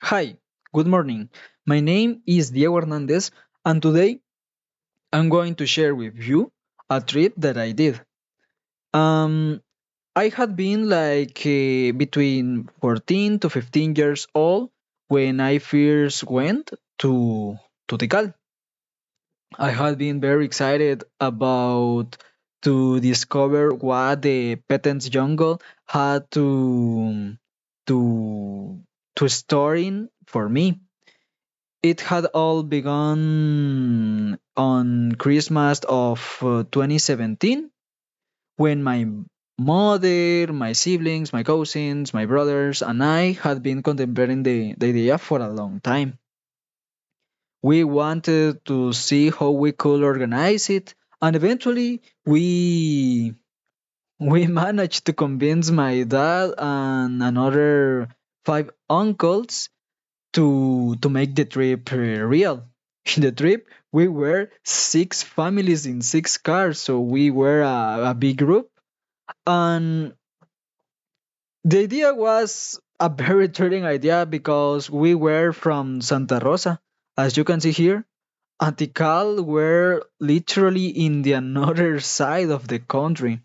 Hi, good morning. My name is Diego Hernández, and today I'm going to share with you a trip that I did. Um, I had been between 14 to 15 years old when I first went to Tikal. I had been very excited about to discover what the Petens jungle had to to store in for me. It had all begun on Christmas of 2017 when my mother, my siblings, my cousins, my brothers, and I had been contemplating the idea for a long time. We wanted to see how we could organize it, and eventually we managed to convince my dad and another five uncles to make the trip real. In the trip, we were six families in six cars, so we were a big group. And the idea was a very thrilling idea because we were from Santa Rosa, as you can see here. And Tikal were literally in the another side of the country.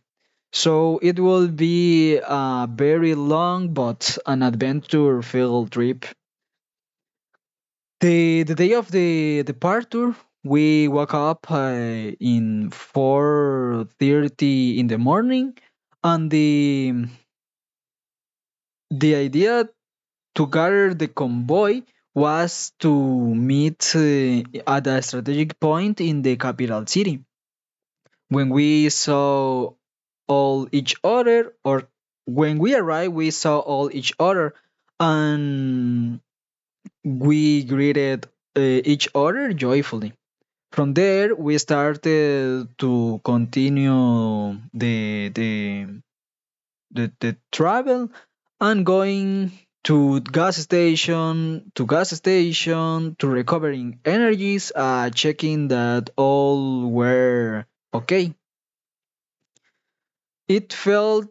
So it will be a very long but an adventure filled trip. The day of the departure, we woke up in 4:30 in the morning, and the idea to gather the convoy was to meet at a strategic point in the capital city. When we saw all each other, or when we arrived, we saw all each other, and we greeted each other joyfully. From there, we started to continue the travel and going to recovering energies, checking that all were okay. It felt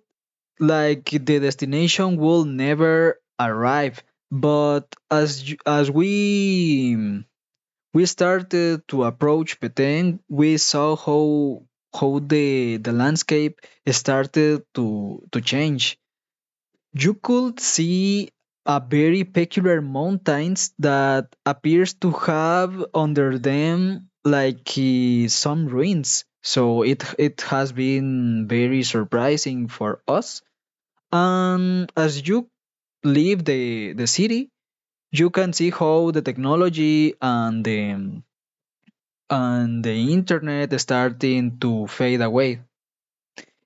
like the destination will never arrive, but as we started to approach Petén, we saw how the landscape started to change. You could see a very peculiar mountains that appears to have under them some ruins. So it has been very surprising for us. And as you leave the city, you can see how the technology and the internet starting to fade away.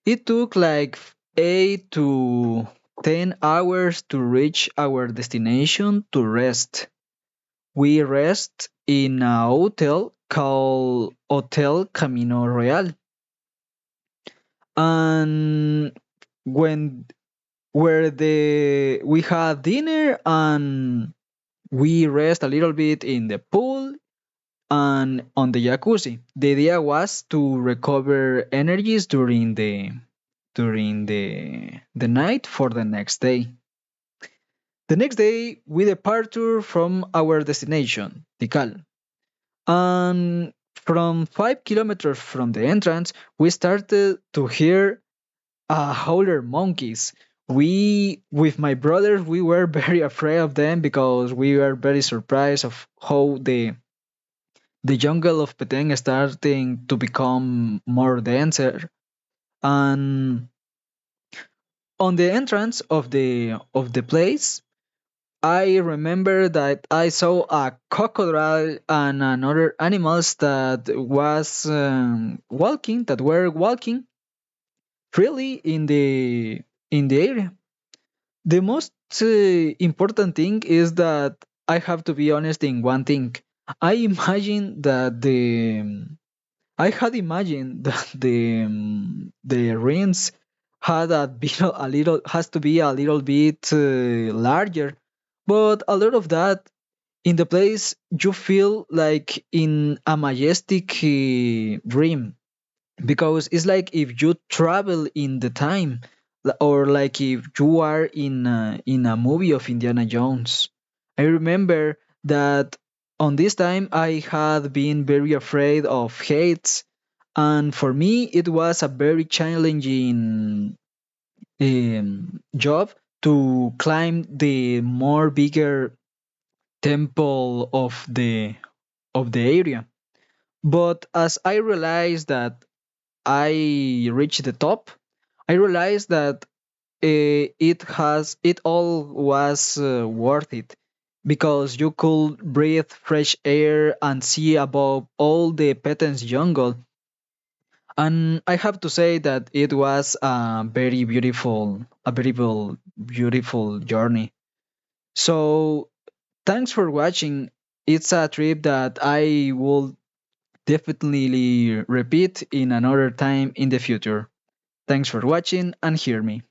It took like 8 to 10 hours to reach our destination to rest. We rest in a hotel called Hotel Camino Real. And when where the we had dinner and we rest a little bit in the pool and on the jacuzzi. The idea was to recover energies during the night for the next day. The next day, we departed from our destination, Tikal, and from 5 kilometers from the entrance, we started to hear howler monkeys. We, with my brothers, we were very afraid of them because we were very surprised of how the jungle of Petén starting to become more denser. And on the entrance of the place, I remember that I saw a crocodile and another animals that were walking freely in the area. The most important thing is that I have to be honest in one thing. I imagine that I had imagined that the rings had a little has to be a little bit larger, but a lot of that in the place you feel like in a majestic dream, because it's like if you travel in the time, or like if you are in a movie of Indiana Jones. I remember that on this time I had been very afraid of heights, and for me it was a very challenging job to climb the more bigger temple of the area. But as I realized that I reached the top, I realized that it all was worth it because you could breathe fresh air and see above all the Petens jungle. And I have to say that it was a very beautiful journey. So thanks for watching. It's a trip that I will definitely repeat in another time in the future. Thanks for watching and hear me.